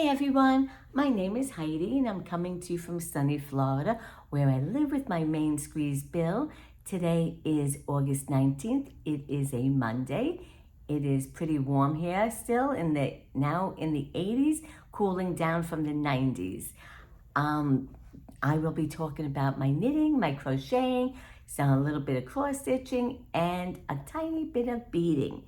Hey everyone, my name is Heidi and I'm coming to you from sunny Florida where I live with my main squeeze Bill. Today is August 19th. It is a Monday. It is pretty warm here still now in the 80s, cooling down from the 90s. I will be talking about my knitting, my crocheting, a little bit of cross stitching, and a tiny bit of beading.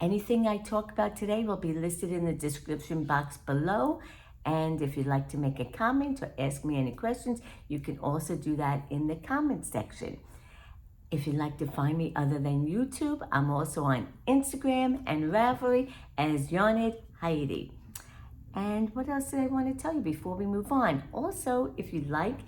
Anything I talk about today will be listed in the description box below. And if you'd like to make a comment or ask me any questions, you can also do that in the comment section. If you'd like to find me other than YouTube, I'm also on Instagram and Ravelry as Joann Heidi. And what else did I want to tell you before we move on? Also, if you'd like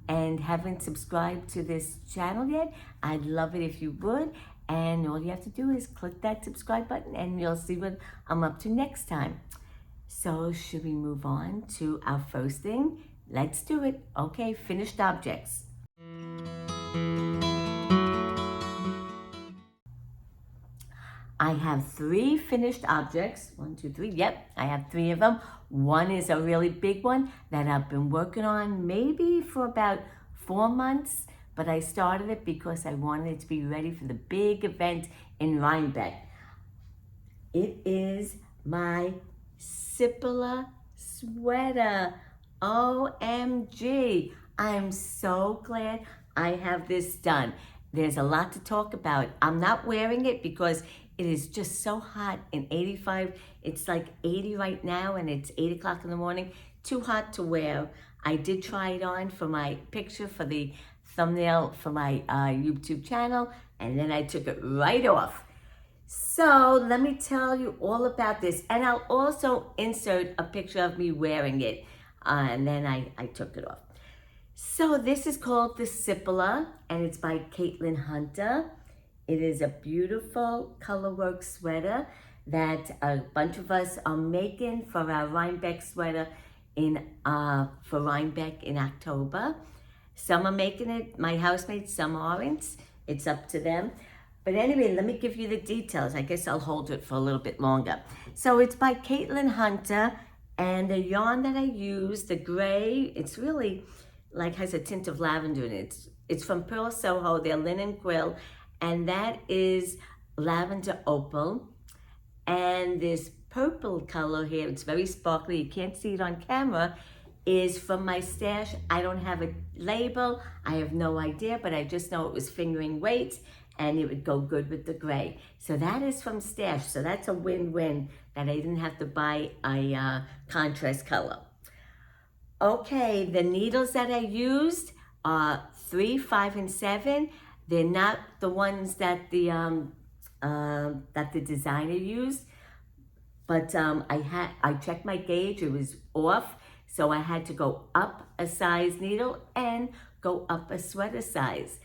and haven't subscribed to this channel yet, I'd love it if you would. And all you have to do is click that subscribe button and you'll see what I'm up to next time. So should we move on to our first thing? Let's do it. Okay, finished objects. I have 3 finished objects. 1, 2, 3. Yep, I have 3 of them. One is a really big one that I've been working on maybe for about 4 months. But I started it because I wanted it to be ready for the big event in Rhinebeck. It is my Sipala sweater. OMG. I am so glad I have this done. There's a lot to talk about. I'm not wearing it because it is just so hot in 85. It's like 80 right now and it's 8 o'clock in the morning. Too hot to wear. I did try it on for my picture for the thumbnail for my YouTube channel, and then I took it right off. So let me tell you all about this, and I'll also insert a picture of me wearing it, and then I took it off. So this is called the Sipala, and it's by Caitlin Hunter. It is a beautiful colorwork sweater that a bunch of us are making for our Rhinebeck sweater for Rhinebeck in October. Some are making it, my housemates, some aren't. It's up to them. But anyway, let me give you the details. I guess I'll hold it for a little bit longer. So it's by Caitlin Hunter, and the yarn that I use, the gray, it's really like has a tint of lavender in it. It's from Pearl Soho, their linen quill, and that is lavender opal. And this purple color here, it's very sparkly, you can't see it on camera, is from my stash. I don't have a label. I have no idea, but I just know it was fingering weights and it would go good with the gray. So that is from stash. So that's a win-win that I didn't have to buy a contrast color. Okay, the needles that I used are 3, 5, and 7. They're not the ones that the designer used, but I checked my gauge. It was off. So I had to go up a size needle and go up a sweater size.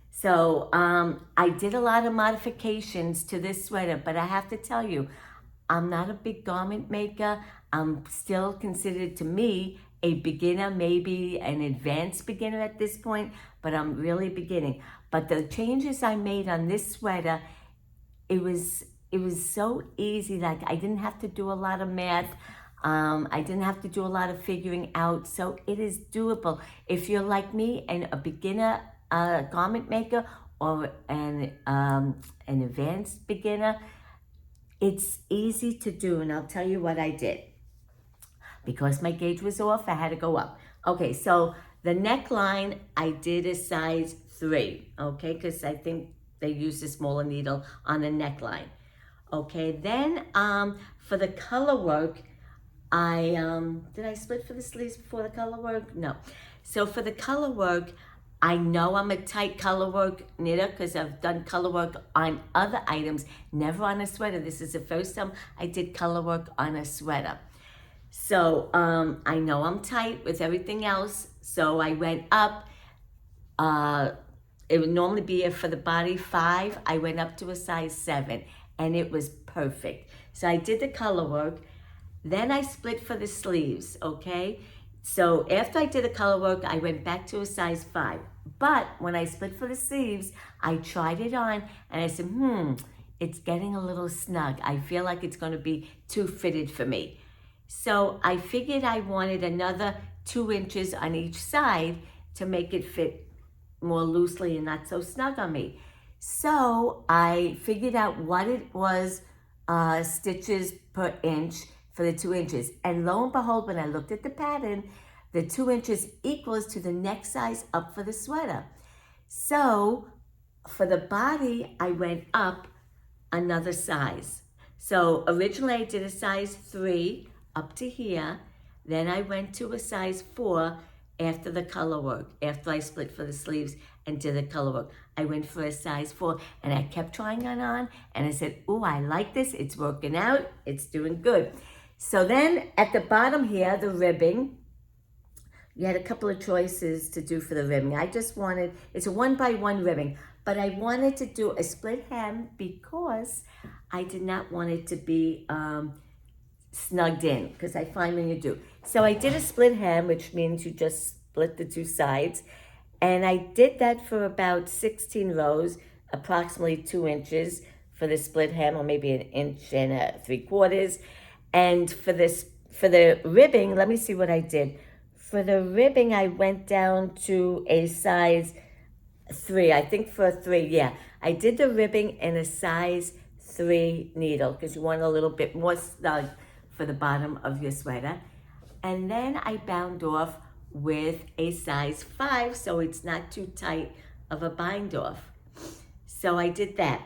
So I did a lot of modifications to this sweater, but I have to tell you, I'm not a big garment maker. I'm still considered, to me, a beginner, maybe an advanced beginner at this point, but I'm really beginning. But the changes I made on this sweater, it was so easy. Like I didn't have to do a lot of math. I didn't have to do a lot of figuring out, so it is doable. If you're like me and a beginner garment maker or an advanced beginner, it's easy to do, and I'll tell you what I did. Because my gauge was off, I had to go up. Okay, so the neckline, I did a size 3, okay, because I think they used a smaller needle on the neckline. Okay, then for the color work, did I split for the sleeves before the color work? No. So for the color work, I know I'm a tight color work knitter because I've done color work on other items, never on a sweater. This is the first time I did color work on a sweater. So I know I'm tight with everything else. So I went up, it would normally be for the body 5. I went up to a size 7 and it was perfect. So I did the color work. Then I split for the sleeves, okay? So after I did the color work, I went back to a size 5. But when I split for the sleeves, I tried it on and I said, it's getting a little snug. I feel like it's gonna be too fitted for me. So I figured I wanted another 2 inches on each side to make it fit more loosely and not so snug on me. So I figured out what it was, stitches per inch for the 2 inches. And lo and behold, when I looked at the pattern, the 2 inches equals to the next size up for the sweater. So for the body, I went up another size. So originally I did a size 3 up to here. Then I went to a size 4 after the color work, after I split for the sleeves and did the color work. I went for a size 4 and I kept trying it on and I said, oh, I like this. It's working out. It's doing good. So then at the bottom here, the ribbing, you had a couple of choices to do for the ribbing. I just wanted, it's a 1x1 ribbing, but I wanted to do a split hem because I did not want it to be snugged in, because I find when you do. So I did a split hem, which means you just split the 2 sides. And I did that for about 16 rows, approximately 2 inches for the split hem, or maybe 1 3/4 inches. And for the ribbing, let me see what I did. For the ribbing, I went down to a size 3. I think for a 3, yeah. I did the ribbing in a size 3 needle because you want a little bit more snug for the bottom of your sweater. And then I bound off with a size 5 so it's not too tight of a bind off. So I did that.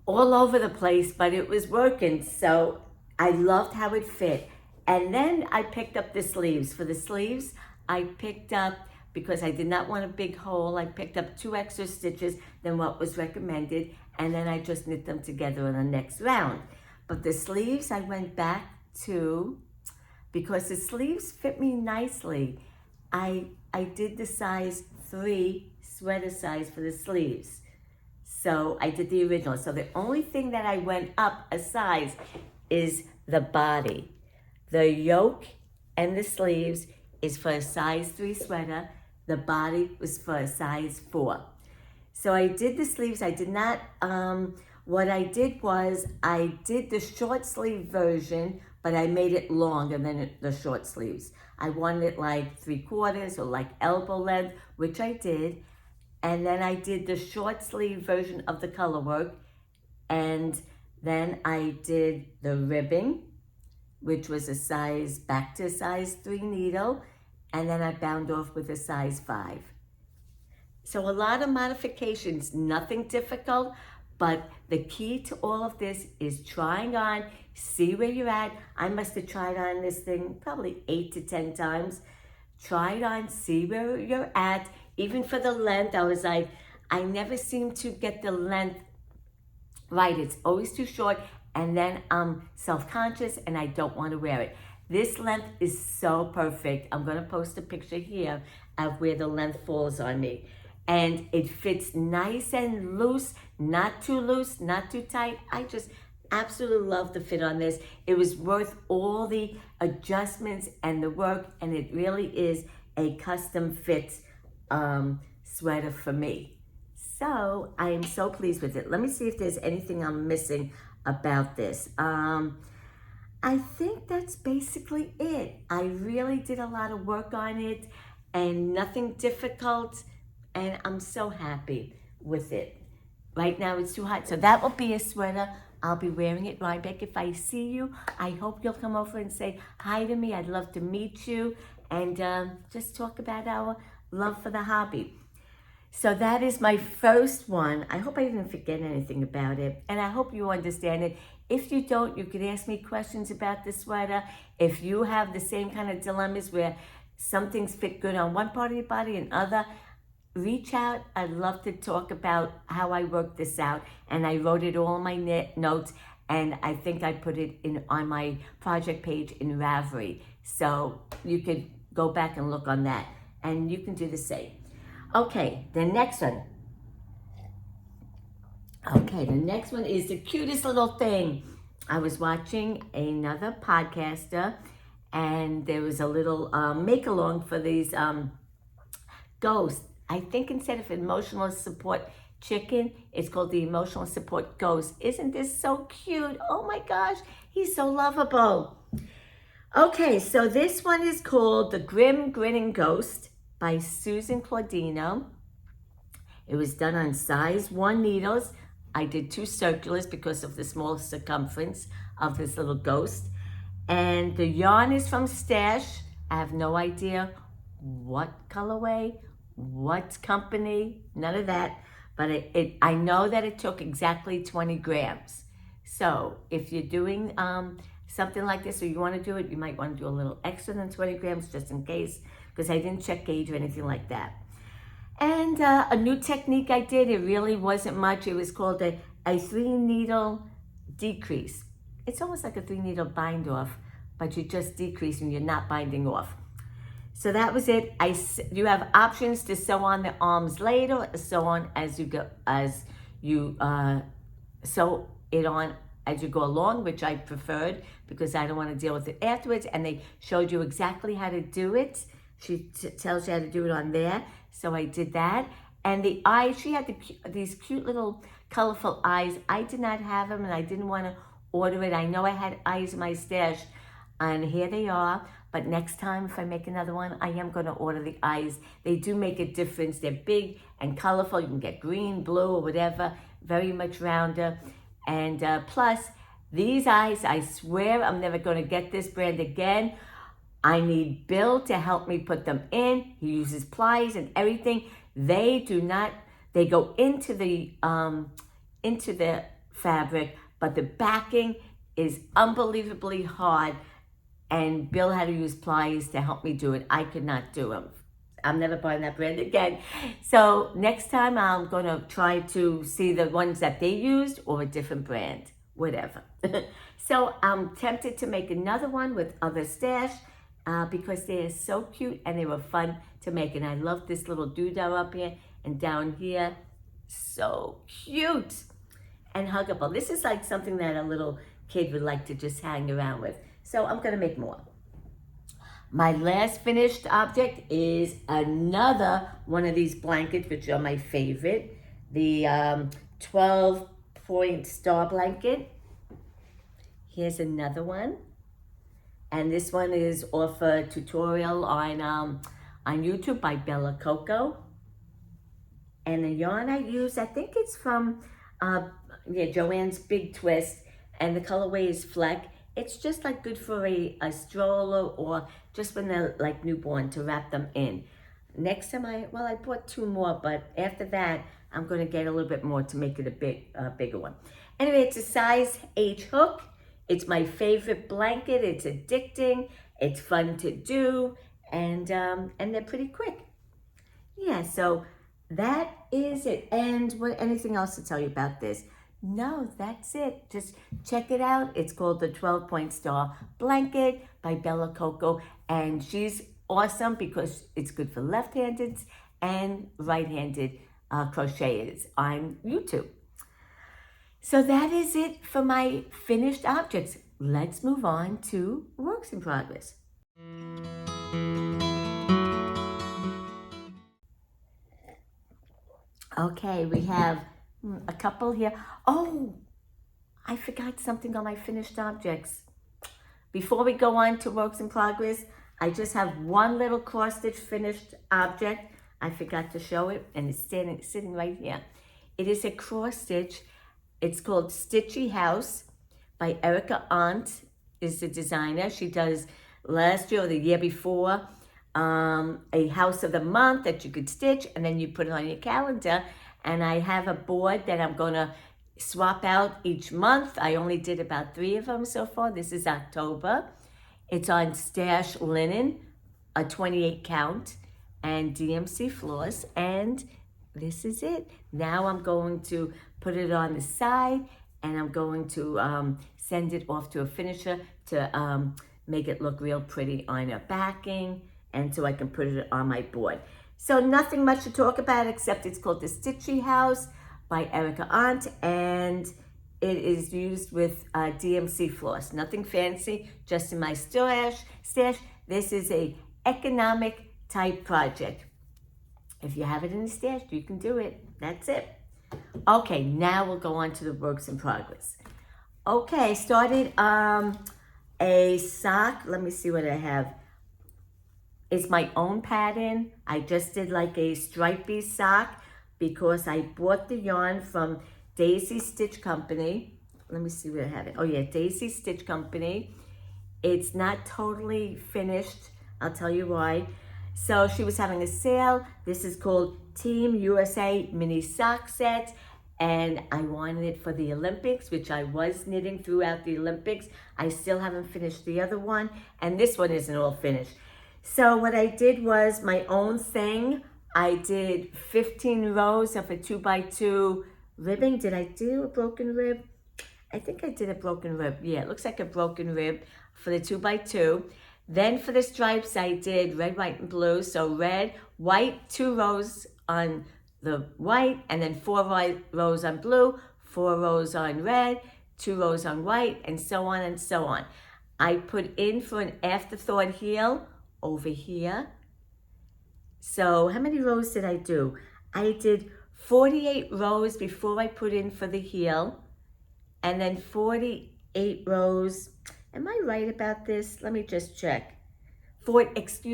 All over the place, but it was working. So I loved how it fit. And then I picked up the sleeves. For the sleeves, I picked up, because I did not want a big hole, I picked up 2 extra stitches than what was recommended, and then I just knit them together in the next round. But the sleeves I went back to, because the sleeves fit me nicely, I did the size 3 sweater size for the sleeves. So I did the original. So the only thing that I went up a size is the body. The yoke and the sleeves is for a size 3 sweater. The body was for a size 4. So I did the sleeves. I did not, what I did was I did the short sleeve version, but I made it longer than the short sleeves. I wanted it like 3/4 or like elbow length, which I did. And then I did the short sleeve version of the color work. And then I did the ribbing, which was a size, back to a size 3 needle, and then I bound off with a size 5. So a lot of modifications, nothing difficult, but the key to all of this is trying on, see where you're at. I must have tried on this thing probably 8 to 10 times. Try it on, see where you're at. Even for the length, I was like, I never seem to get the length right. It's always too short. And then I'm self-conscious and I don't want to wear it. This length is so perfect. I'm going to post a picture here of where the length falls on me. And it fits nice and loose, not too loose, not too tight. I just absolutely love the fit on this. It was worth all the adjustments and the work, and it really is a custom fit sweater for me. So I am so pleased with it. Let me see if there's anything I'm missing about this. I think that's basically it. I really did a lot of work on it and nothing difficult, and I'm so happy with it. Right now it's too hot, so that will be a sweater. I'll be wearing it, Rybeck. If I see you, I hope you'll come over and say hi to me. I'd love to meet you and just talk about our love for the hobby. So that is my first one. I hope I didn't forget anything about it, and I hope you understand it. If you don't, you could ask me questions about the sweater. If you have the same kind of dilemmas where some things fit good on one part of your body and other, reach out. I'd love to talk about how I worked this out, and I wrote it all in my notes, and I think I put it in on my project page in Ravelry. So you could go back and look on that, and you can do the same. Okay, the next one. Okay, the next one is the cutest little thing. I was watching another podcaster, and there was a little make-along for these ghosts. I think instead of emotional support chicken, it's called the emotional support ghost. Isn't this so cute? Oh my gosh, he's so lovable. Okay, so this one is called The Grim Grinning Ghost by Susan Claudino. It was done on size 1 needles. I did 2 circulars because of the small circumference of this little ghost. And the yarn is from Stash. I have no idea what colorway, what company, none of that. But I know that it took exactly 20 grams. So if you're doing something like this or you want to do it, you might want to do a little extra than 20 grams just in case, because I didn't check gauge or anything like that. And a new technique I did, it really wasn't much. It was called a 3-needle decrease. It's almost like a 3-needle bind off, but you're just decreasing, you're not binding off. So that was it. You have options to sew on the arms later, or sew on as you go, sew it on as you go along, which I preferred because I don't want to deal with it afterwards. And they showed you exactly how to do it. She tells you how to do it on there. So I did that. And the eyes, she had these cute little colorful eyes. I did not have them and I didn't want to order it. I know I had eyes in my stash and here they are. But next time, if I make another one, I am going to order the eyes. They do make a difference. They're big and colorful. You can get green, blue, or whatever. Very much rounder. And plus, these eyes, I swear I'm never going to get this brand again. I need Bill to help me put them in. He uses pliers and everything. They do not, they go into the fabric, but the backing is unbelievably hard. And Bill had to use pliers to help me do it. I could not do them. I'm never buying that brand again. So next time I'm going to try to see the ones that they used or a different brand, whatever. So I'm tempted to make another one with other stash because they are so cute and they were fun to make. And I love this little doodah up here and down here. So cute and huggable. This is like something that a little kid would like to just hang around with. So I'm going to make more. My last finished object is another one of these blankets, which are my favorite. The 12-point star blanket. Here's another one. And this one is off a tutorial on YouTube by Bella Coco. And the yarn I use, I think it's from Joann's Big Twist. And the colorway is Fleck. It's just like good for a stroller or just when they're like newborn to wrap them in. Next time I bought 2 more, but after that, I'm going to get a little bit more to make it a bigger one. Anyway, it's a size H hook. It's my favorite blanket. It's addicting. It's fun to do. And they're pretty quick. Yeah, so that is it. And anything else to tell you about this? No, that's it. Just check it out. It's called the 12-Point Star Blanket by Bella Coco. And she's awesome because it's good for left-handed and right-handed crocheters on YouTube. So that is it for my finished objects. Let's move on to works in progress. Okay, we have a couple here. Oh, I forgot something on my finished objects. Before we go on to works in progress, I just have one little cross-stitch finished object. I forgot to show it, and it's sitting right here. It is a cross-stitch. It's called Stitchy House by Erica Arndt, is the designer. She does last year or the year before a house of the month that you could stitch, and then you put it on your calendar. And I have a board that I'm going to swap out each month. I only did about 3 of them so far. This is October. It's on Stash linen, a 28 count, and DMC floss. And this is it. Now I'm going to put it on the side, and I'm going to send it off to a finisher to make it look real pretty on a backing, and so I can put it on my board. So nothing much to talk about except it's called the Stitchy House by Erica Arndt, and it is used with DMC floss. Nothing fancy, just in my stash. This is a economic type project. If you have it in the stash, you can do it. That's it. Okay, now we'll go on to the works in progress. Okay, started a sock. Let me see what I have. It's my own pattern. I just did like a stripy sock because I bought the yarn from Daisy Stitch Company. Let me see where I have it. Oh yeah, Daisy Stitch Company. It's not totally finished. I'll tell you why. So she was having a sale. This is called Team USA Mini Sock Set. And I wanted it for the Olympics, which I was knitting throughout the Olympics. I still haven't finished the other one. And this one isn't all finished. So what I did was my own thing. I did 15 rows of a 2x2 ribbing. Did I do a broken rib? I think I did a broken rib. Yeah, it looks like a broken rib for the 2x2. Then for the stripes, I did red, white, and blue. So red, white, 2 rows on the white, and then 4 rows on blue, 4 rows on red, 2 rows on white, and so on and so on. I put in for an afterthought heel over here. So how many rows did I do? I did 48 rows before I put in for the heel, and then 48 rows. Am I right about this? Let me just check. 46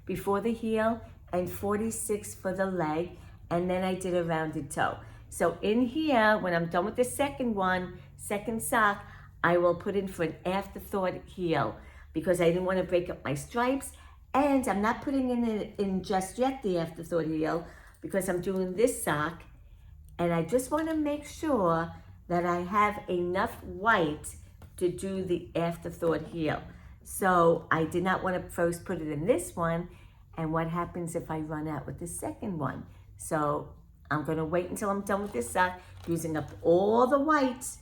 before the heel and 46 for the leg, and then I did a rounded toe. So in here, when I'm done with the second sock, I will put in for an afterthought heel because I didn't want to break up my stripes, and I'm not putting in just yet the afterthought heel because I'm doing this sock, and I just want to make sure that I have enough white to do the afterthought heel. So I did not want to first put it in this one, and what happens if I run out with the second one? So I'm going to wait until I'm done with this sock, using up all the whites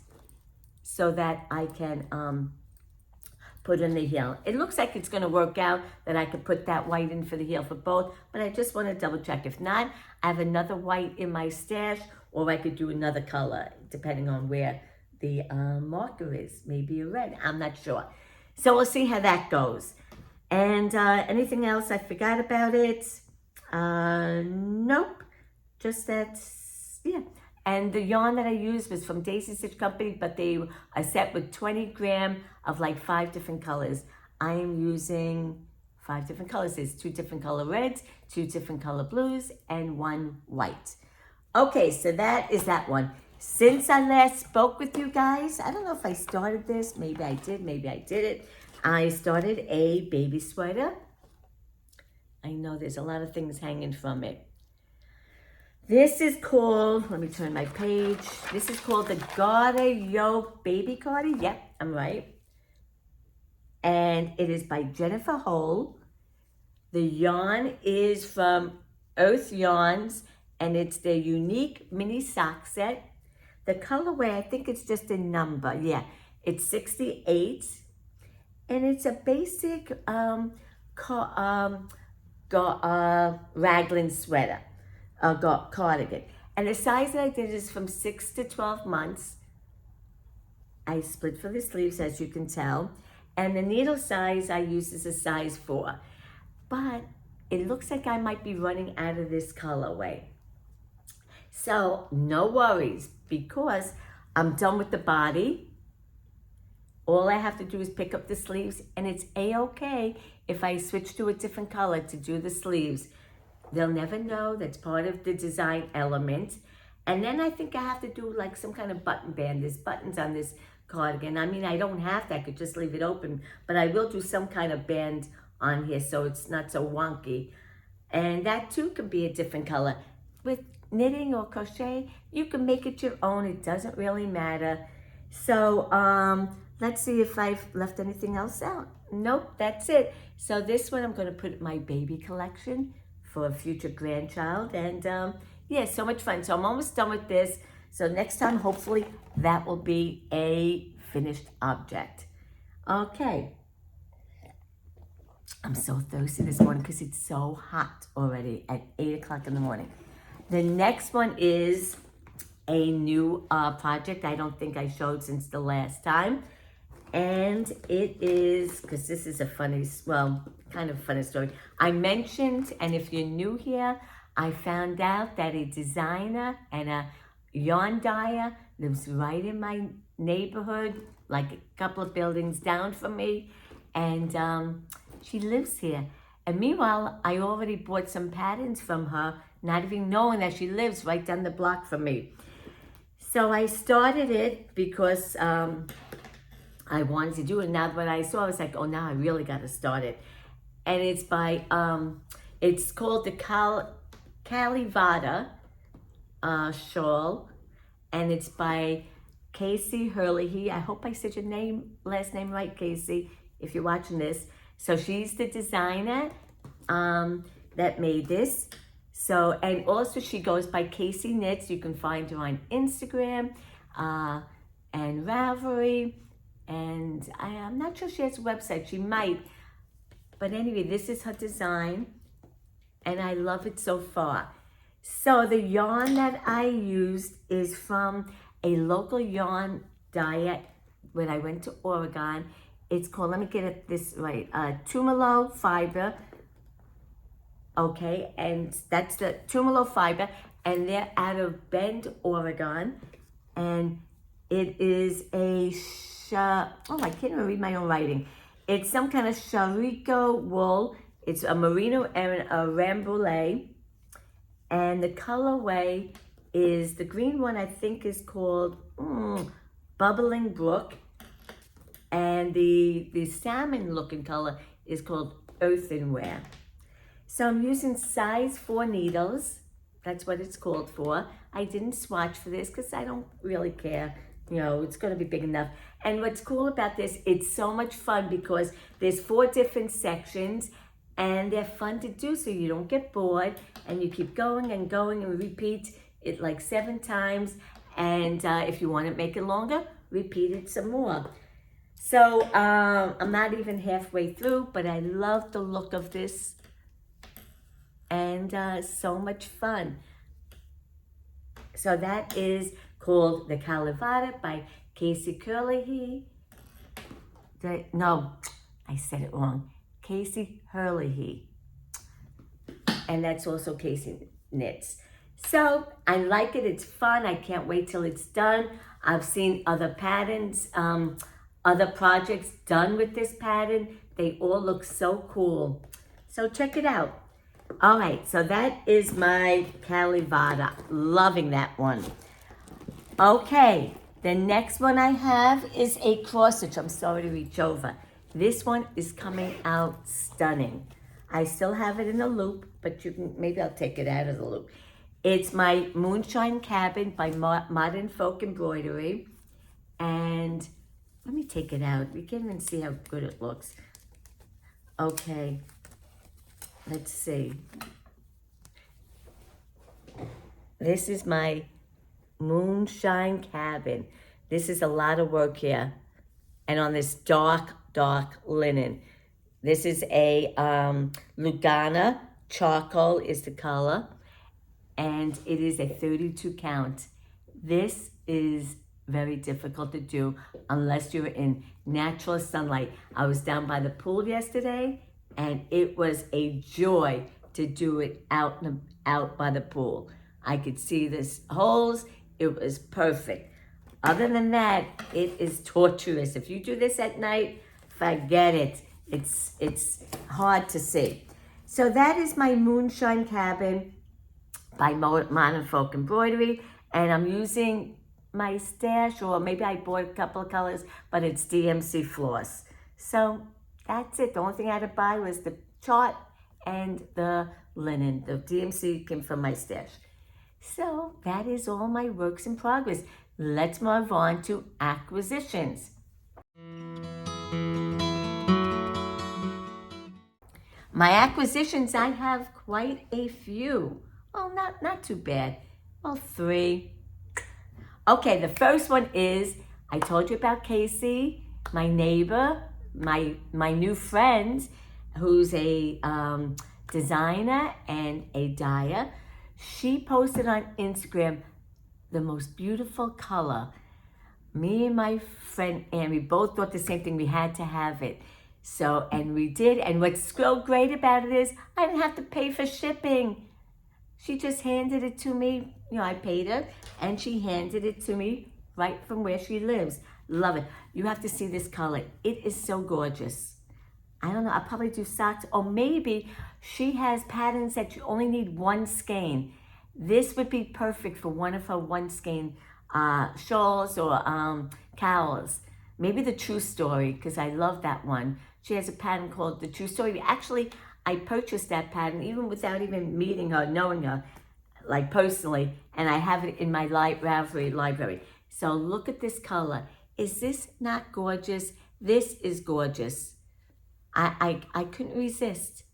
so that I can put in the heel. It looks like it's going to work out that I could put that white in for the heel for both, but I just want to double check. If not, I have another white in my stash, or I could do another color depending on where the marker is. Maybe a red, I'm not sure. So we'll see how that goes. And anything else I forgot about it? Nope, just that, yeah. And the yarn that I used was from Daisy Stitch Company, but they are set with 20 gram of like 5 different colors. I am using 5 different colors. There's 2 different color reds, 2 different color blues, and 1 white. Okay, so that is that one. Since I last spoke with you guys, I don't know if I started this. Maybe I did, maybe I didn't. I started a baby sweater. I know there's a lot of things hanging from it. This is called, let me turn my page. This is called the Garter Yoke Baby Cardi. Yep, I'm right. And it is by Jennifer Hole. The yarn is from Urth Yarns, and it's their Uneek mini sock set. The colorway, I think it's just a number. Yeah, it's 68. And it's a basic raglan sweater. Cardigan. And the size that I did is from 6 to 12 months. I split for the sleeves, as you can tell. And the needle size I use is a size 4. But it looks like I might be running out of this colorway. So no worries, because I'm done with the body. All I have to do is pick up the sleeves, and it's a-okay if I switch to a different color to do the sleeves. They'll never know. That's part of the design element. And then I think I have to do like some kind of button band. There's buttons on this cardigan. I mean, I don't have to. I could just leave it open. But I will do some kind of band on here so it's not so wonky. And that too can be a different color. With knitting or crochet, you can make it your own. It doesn't really matter. So let's see if I've left anything else out. Nope, that's it. So this one I'm going to put in my baby collection for a future grandchild, and yeah, so much fun. So I'm almost done with this. So next time, hopefully, that will be a finished object. Okay. I'm so thirsty this morning because it's so hot already at 8 o'clock in the morning. The next one is a new project I don't think I showed since the last time. And it is, because this is a funny, well, kind of funny story. I mentioned, and if you're new here, I found out that a designer and a yarn dyer, lives right in my neighborhood, like a couple of buildings down from me, and she lives here. And meanwhile, I already bought some patterns from her, not even knowing that she lives right down the block from me. So I started it because I wanted to do it. Now when I saw, I was like, oh, now I really got to start it. And it's by, it's called the Kalivata shawl, and it's by Casey Hurley. I hope I said your last name right, Casey, if you're watching this. So she's the designer that made this. So, and also she goes by Casey Knits. You can find her on Instagram and Ravelry. And I'm not sure she has a website. She might. But anyway, this is her design. And I love it so far. So the yarn that I used is from a local yarn dyer when I went to Oregon. It's called, let me get this right, Tumalo fiber. Okay, and that's the Tumalo fiber, and they're out of Bend, Oregon. And it is I can't even read my own writing. It's some kind of Sharico wool. It's a merino and a rambouillet. And the colorway is, the green one I think is called Bubbling Brook. And the salmon looking color is called Earthenware. So I'm using size 4 needles. That's what it's called for. I didn't swatch for this because I don't really care. You know, it's going to be big enough. And what's cool about this, it's so much fun because there's 4 different sections and they're fun to do so you don't get bored and you keep going and going and repeat it like 7 times. And if you want to make it longer, repeat it some more. So I'm not even halfway through, but I love the look of this. And so much fun. So that is called the Kalivata by Casey Hurley. No, I said it wrong. Casey Hurley. And that's also Casey Knits. So I like it. It's fun. I can't wait till it's done. I've seen other patterns, other projects done with this pattern. They all look so cool. So check it out. All right, so that is my Kalivata. Loving that one. Okay, the next one I have is a cross stitch. I'm sorry to reach over. This one is coming out stunning. I still have it in a loop, but you can, maybe I'll take it out of the loop. It's my Moonshine Cabin by Modern Folk Embroidery. And let me take it out. You can't even see how good it looks. Okay. Let's see. This is my Moonshine Cabin. This is a lot of work here. And on this dark, dark linen. This is a Lugana charcoal is the color. And it is a 32 count. This is very difficult to do unless you're in natural sunlight. I was down by the pool yesterday. And it was a joy to do it out by the pool. I could see the holes. It was perfect. Other than that, it is torturous. If you do this at night, forget it. It's hard to see. So that is my Moonshine Cabin by Modern Folk Embroidery. And I'm using my stash, or maybe I bought a couple of colors, but it's DMC floss. So that's it. The only thing I had to buy was the chart and the linen. The DMC came from my stash. So that is all my works in progress. Let's move on to acquisitions. My acquisitions, I have quite a few. Well, not too bad. Well, 3. Okay, the first one is, I told you about Casey, my neighbor, my new friend, who's a designer and a dyer. She posted on Instagram the most beautiful color. Me and my friend Anne, we both thought the same thing. We had to have it. So, and we did. And what's so great about it is I didn't have to pay for shipping. She just handed it to me. You know, I paid her and she handed it to me right from where she lives. Love it. You have to see this color. It is so gorgeous. I don't know, I'll probably do socks, or maybe she has patterns that you only need one skein. This would be perfect for one of her one skein shawls or cowls. Maybe the True Story, because I love that one. She has a pattern called the True Story. Actually, I purchased that pattern even without even meeting her, knowing her, like personally, and I have it in my Ravelry library. So look at this color. Is this not gorgeous? This is gorgeous. I couldn't resist.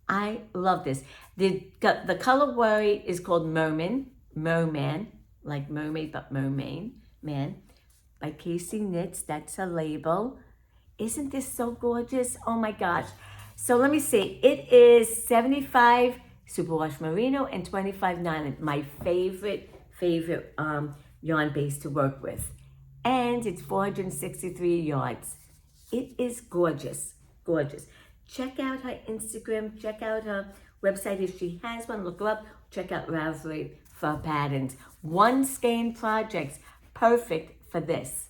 I love this. The color worry is called Merman, like mermaid, but mermaid, man, by Casey Knits. That's a label. Isn't this so gorgeous? Oh my gosh. So let me see. It is 75 superwash merino and 25 nylon. My favorite yarn base to work with. And it's 463 yards. It is gorgeous. Gorgeous. Check out her Instagram. Check out her website if she has one. Look her up. Check out Ravelry for patterns. One skein projects. Perfect for this.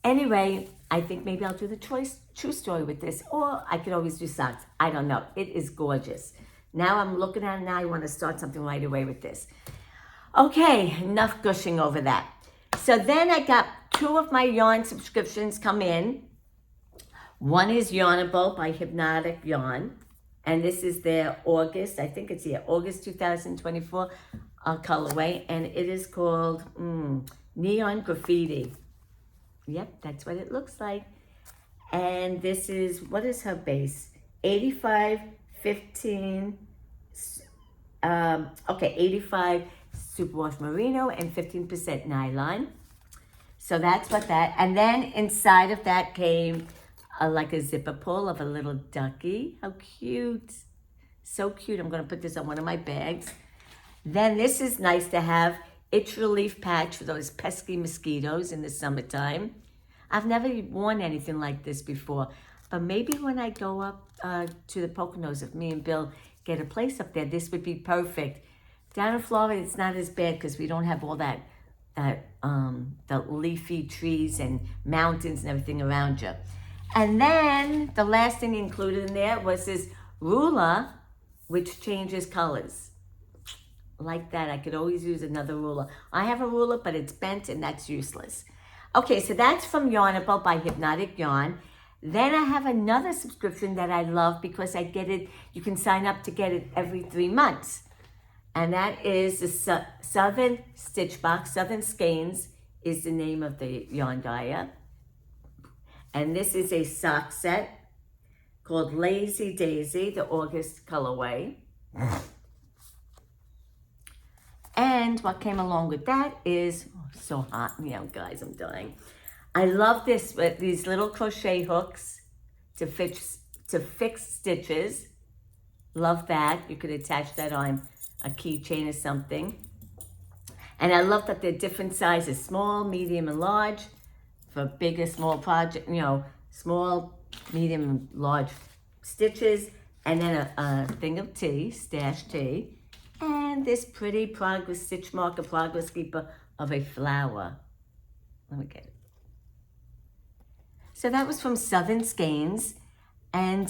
Anyway, I think maybe I'll do the True Story with this, or I could always do socks. I don't know. It is gorgeous. Now I'm looking at it. Now I want to start something right away with this. Okay, enough gushing over that. So then I got 2 of my yarn subscriptions come in. One is Yarnable by Hypnotic Yarn. And this is their August, I think it's August 2024 colorway. And it is called Neon Graffiti. Yep, that's what it looks like. And this is, what is her base? 85, 15, 85 superwash merino and 15% nylon. So that's what that, and then inside of that came like a zipper pull of a little ducky. How cute. So cute. I'm going to put this on one of my bags. Then this is nice to have. Itch relief patch for those pesky mosquitoes in the summertime. I've never worn anything like this before, but maybe when I go up to the Poconos, if me and Bill get a place up there, this would be perfect. Down in Florida, it's not as bad because we don't have all that the leafy trees and mountains and everything around you. And then the last thing included in there was this ruler, which changes colors. Like that, I could always use another ruler. I have a ruler, but it's bent and that's useless. Okay, so that's from Yarnable by Hypnotic Yarn. Then I have another subscription that I love because I get it, you can sign up to get it every 3 months. And that is the Southern Stitch Box. Southern Skeins is the name of the yarn dyer. And this is a sock set called Lazy Daisy, the August colorway. And what came along with that is, so hot, guys, I'm dying. I love this with these little crochet hooks to fix stitches. Love that. You could attach that on a keychain or something. And I love that they're different sizes, small, medium, and large for bigger, small project, small, medium, and large stitches. And then a thing of tea, stash tea. And this pretty progress stitch marker, progress keeper of a flower. Let me get it. So that was from Southern Skeins. And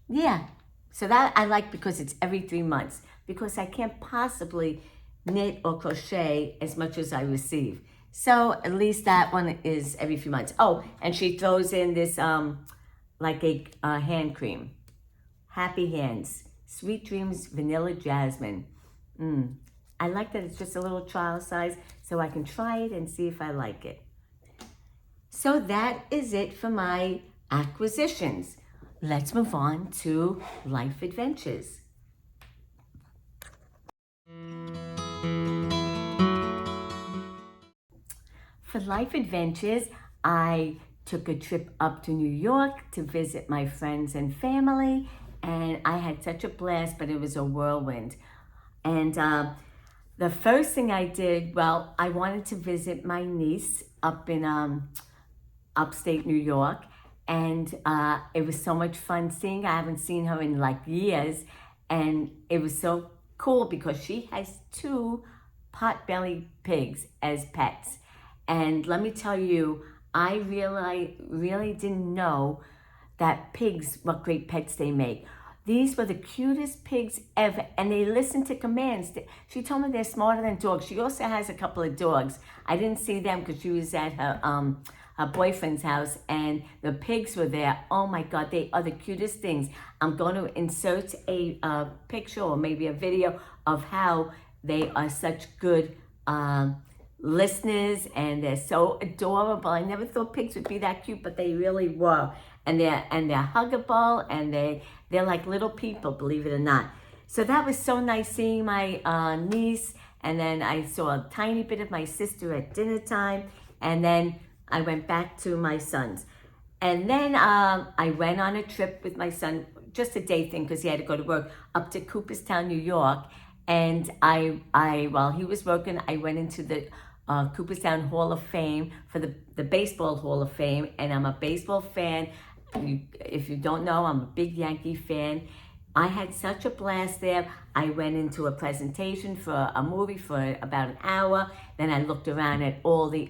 yeah, so that I like because it's every 3 months. Because I can't possibly knit or crochet as much as I receive. So at least that one is every few months. Oh, and she throws in this like a hand cream. Happy Hands. Sweet Dreams Vanilla Jasmine. I like that it's just a little trial size so I can try it and see if I like it. So that is it for my acquisitions. Let's move on to life adventures. For life adventures, I took a trip up to New York to visit my friends and family, and I had such a blast, but it was a whirlwind. And the first thing I did, well, I wanted to visit my niece up in upstate New York, and it was so much fun seeing her. I haven't seen her in like years, and it was so cool because she has 2 pot-bellied pigs as pets. And let me tell you, I really didn't know that pigs, what great pets they make. These were the cutest pigs ever, and they listen to commands. She told me they're smarter than dogs. She also has a couple of dogs. I didn't see them because she was at her boyfriend's house, and the pigs were there. Oh my God, they are the cutest things. I'm going to insert a picture or maybe a video of how they are such good listeners, and they're so adorable. I never thought pigs would be that cute, but they really were. And they're huggable, and they're like little people, believe it or not. So that was so nice seeing my niece, and then I saw a tiny bit of my sister at dinner time, and then I went back to my son's. And then I went on a trip with my son, just a day thing because he had to go to work, up to Cooperstown, New York. And I while he was working, I went into the Cooperstown Hall of Fame for the Baseball Hall of Fame, and I'm a baseball fan. If you don't know, I'm a big Yankee fan. I had such a blast there. I went into a presentation for a movie for about an hour. Then I looked around at all the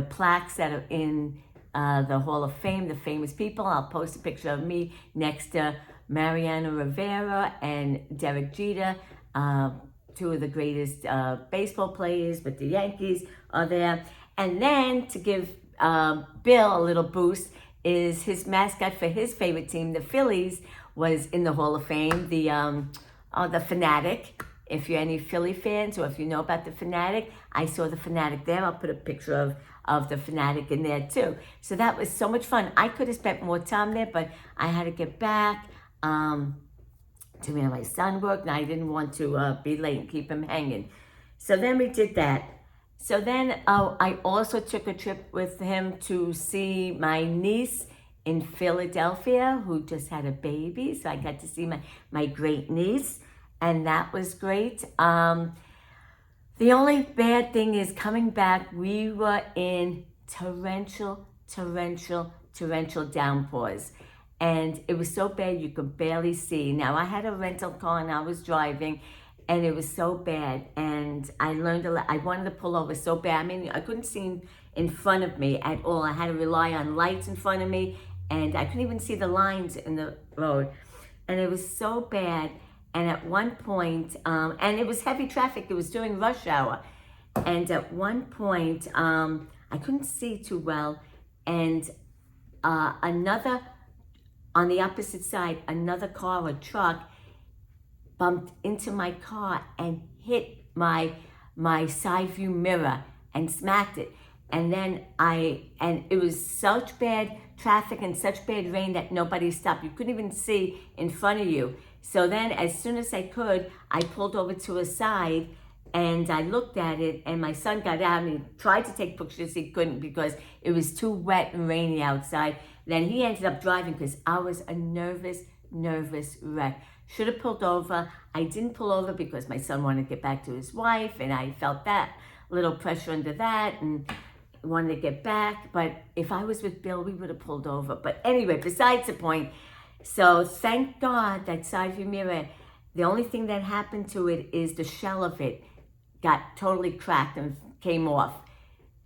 plaques that are in the Hall of Fame, the famous people. I'll post a picture of me next to Mariano Rivera and Derek Jeter. 2 of the greatest baseball players with the Yankees are there. And then to give Bill a little boost is his mascot for his favorite team, the Phillies, was in the Hall of Fame, the Fanatic. If you're any Philly fans or if you know about the Fanatic, I saw the Fanatic there. I'll put a picture of the Fanatic in there too. So that was so much fun. I could have spent more time there, but I had to get back to where my son worked, and I didn't want to be late and keep him hanging. So then we did that. So then I also took a trip with him to see my niece in Philadelphia, who just had a baby. So I got to see my great niece, and that was great. The only bad thing is coming back, we were in torrential downpours. And it was so bad you could barely see. Now, I had a rental car and I was driving, and it was so bad. And I learned a lot. I wanted to pull over so bad. I mean, I couldn't see in front of me at all. I had to rely on lights in front of me, and I couldn't even see the lines in the road. And it was so bad. And at one point, and it was heavy traffic. It was during rush hour. And at one point, I couldn't see too well. And on the opposite side, another car or truck bumped into my car and hit my side view mirror and smacked it. And then and it was such bad traffic and such bad rain that nobody stopped. You couldn't even see in front of you. So then as soon as I could, I pulled over to a side and I looked at it, and my son got out and he tried to take pictures. He couldn't because it was too wet and rainy outside. Then he ended up driving because I was a nervous wreck. Should have pulled over. I didn't pull over because my son wanted to get back to his wife, and I felt that little pressure under that and wanted to get back. But if I was with Bill, we would have pulled over. But anyway, besides the point. So thank God that side view mirror, the only thing that happened to it is the shell of it got totally cracked and came off.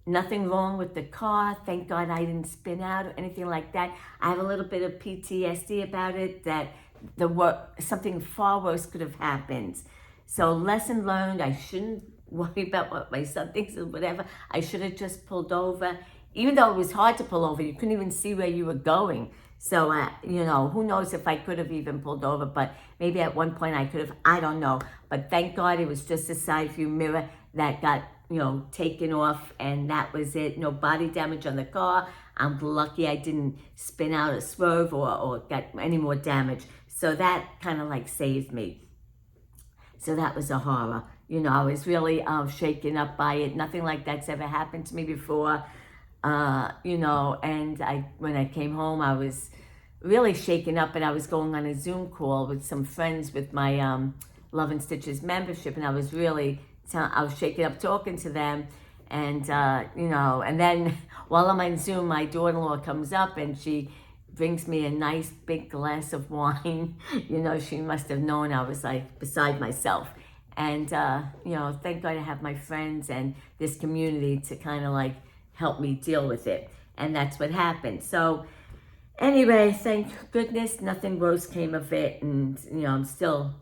Nothing wrong with the car. Thank God I didn't spin out or anything like that. I have a little bit of PTSD about it, that something far worse could have happened. So lesson learned, I shouldn't worry about what my son thinks or whatever. I should have just pulled over. Even though it was hard to pull over, you couldn't even see where you were going. So, who knows if I could have even pulled over, but maybe at one point I could have, I don't know. But thank God it was just a side view mirror that got, taken off, and that was it. No body damage on the car. I'm lucky I didn't spin out or swerve or got any more damage. So that kind of like saved me. So that was a horror. I was really shaken up by it. Nothing like that's ever happened to me before. And when I came home, I was really shaken up, and I was going on a Zoom call with some friends with my Love and Stitches membership, and I was shaken up talking to them, and and then while I'm on Zoom, my daughter-in-law comes up and she brings me a nice big glass of wine. She must have known I was like beside myself. And, thank God I have my friends and this community to kind of like help me deal with it. And that's what happened. So anyway, thank goodness nothing gross came of it. And, I'm still,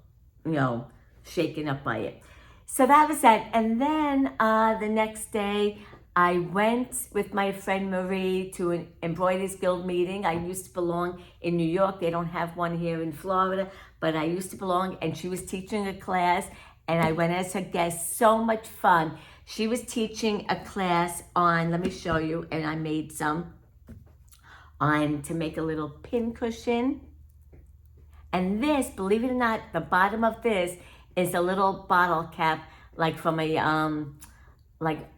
shaken up by it. So that was that. And then the next day, I went with my friend Marie to an Embroiderers Guild meeting. I used to belong in New York. They don't have one here in Florida, but I used to belong, and she was teaching a class, and I went as her guest. So much fun. She was teaching a class on, let me show you, and I made some, on to make a little pin cushion. And this, believe it or not, the bottom of this is a little bottle cap, like from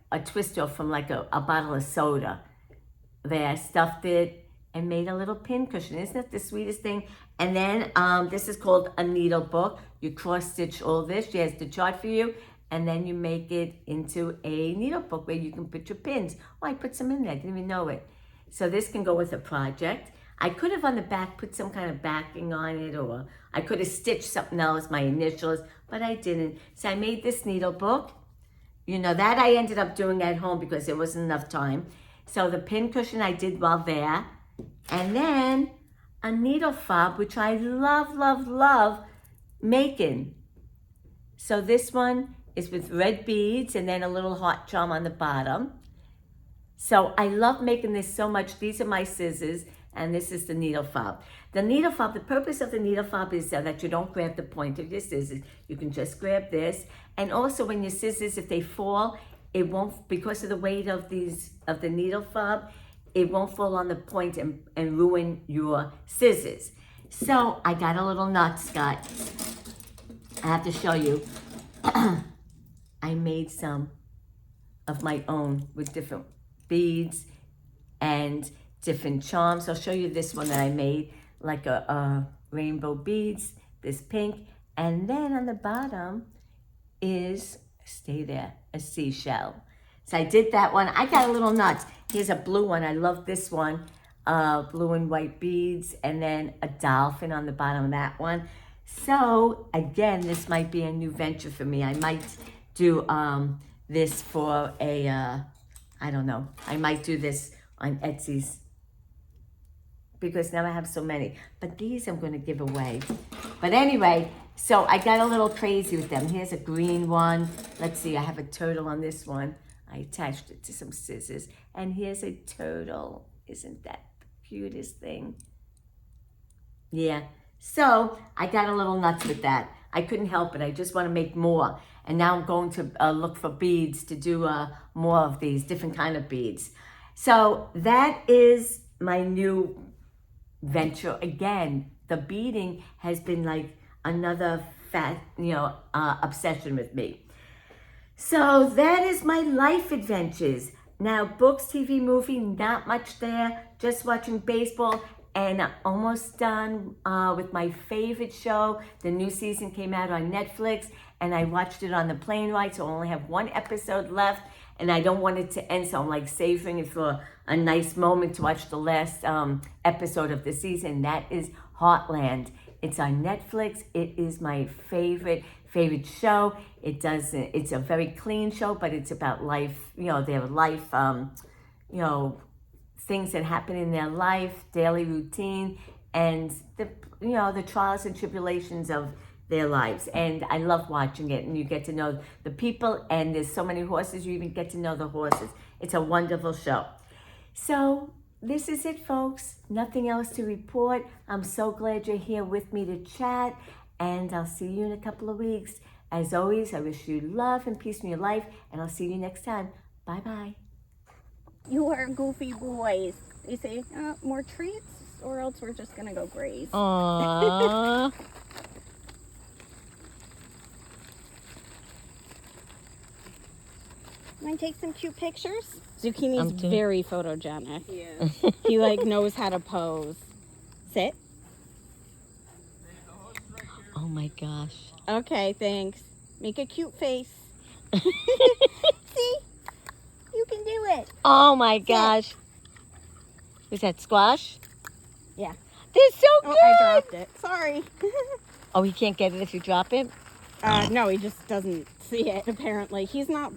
a twister from like a bottle of soda. There, I stuffed it and made a little pin cushion. Isn't that the sweetest thing? And then this is called a needle book. You cross stitch all this. She has the chart for you. And then you make it into a needle book where you can put your pins. Oh, I put some in there. I didn't even know it. So this can go with a project. I could have on the back put some kind of backing on it, or I could have stitched something else, my initials, but I didn't. So I made this needle book. That I ended up doing at home because there wasn't enough time. So the pin cushion I did while there. And then a needle fob, which I love, love, love making. So this one is with red beads and then a little heart charm on the bottom. So I love making this so much. These are my scissors, and this is the needle fob. The needle fob, the purpose of the needle fob is so that you don't grab the point of your scissors. You can just grab this. And also when your scissors, if they fall, it won't, because of the weight of the needle fob, it won't fall on the point and ruin your scissors. So I got a little knot, Scott. I have to show you. I made some of my own with different beads and different charms. I'll show you this one that I made, like a rainbow beads, this pink, and then on the bottom is, stay there, a seashell. So I did that one. I got a little nuts. Here's a blue one. I love this one, blue and white beads, and then a dolphin on the bottom of that one. So again, this might be a new venture for me. I might do this for a, I don't know. I might do this on Etsy's, because now I have so many. But these I'm going to give away. But anyway, so I got a little crazy with them. Here's a green one. Let's see, I have a turtle on this one. I attached it to some scissors. And here's a turtle. Isn't that the cutest thing? Yeah. So I got a little nuts with that. I couldn't help it. I just want to make more. And now I'm going to look for beads to do more of these different kind of beads. So that is my new venture. Again, the beading has been like another obsession with me. So that is my life adventures. Now, books, TV, movie, not much there. Just watching baseball, and I'm almost done with my favorite show. The new season came out on Netflix, and I watched it on the plane ride, so I only have one episode left, and I don't want it to end, so I'm like savoring it for a nice moment to watch the last episode of the season. That is Heartland. It's on Netflix. It is my favorite show. It's a very clean show, but it's about life, their life, things that happen in their life, daily routine, and the trials and tribulations of their lives. And I love watching it, and you get to know the people, and there's so many horses, you even get to know the horses. It's a wonderful show. So this is it, folks. Nothing else to report. I'm so glad you're here with me to chat, and I'll see you in a couple of weeks. As always, I wish you love and peace in your life, and I'll see you next time. Bye-bye. You are goofy boys. You say, more treats, or else we're just going to go graze. Aww. Want to take some cute pictures? Zucchini's very photogenic. Yeah. He knows how to pose. Sit. Oh my gosh. Okay, thanks. Make a cute face. See? You can do it. Oh my gosh. Was that squash? Yeah. They're so good. I dropped it. Sorry. Oh, you can't get it if you drop it? No, he just doesn't see it, apparently. He's not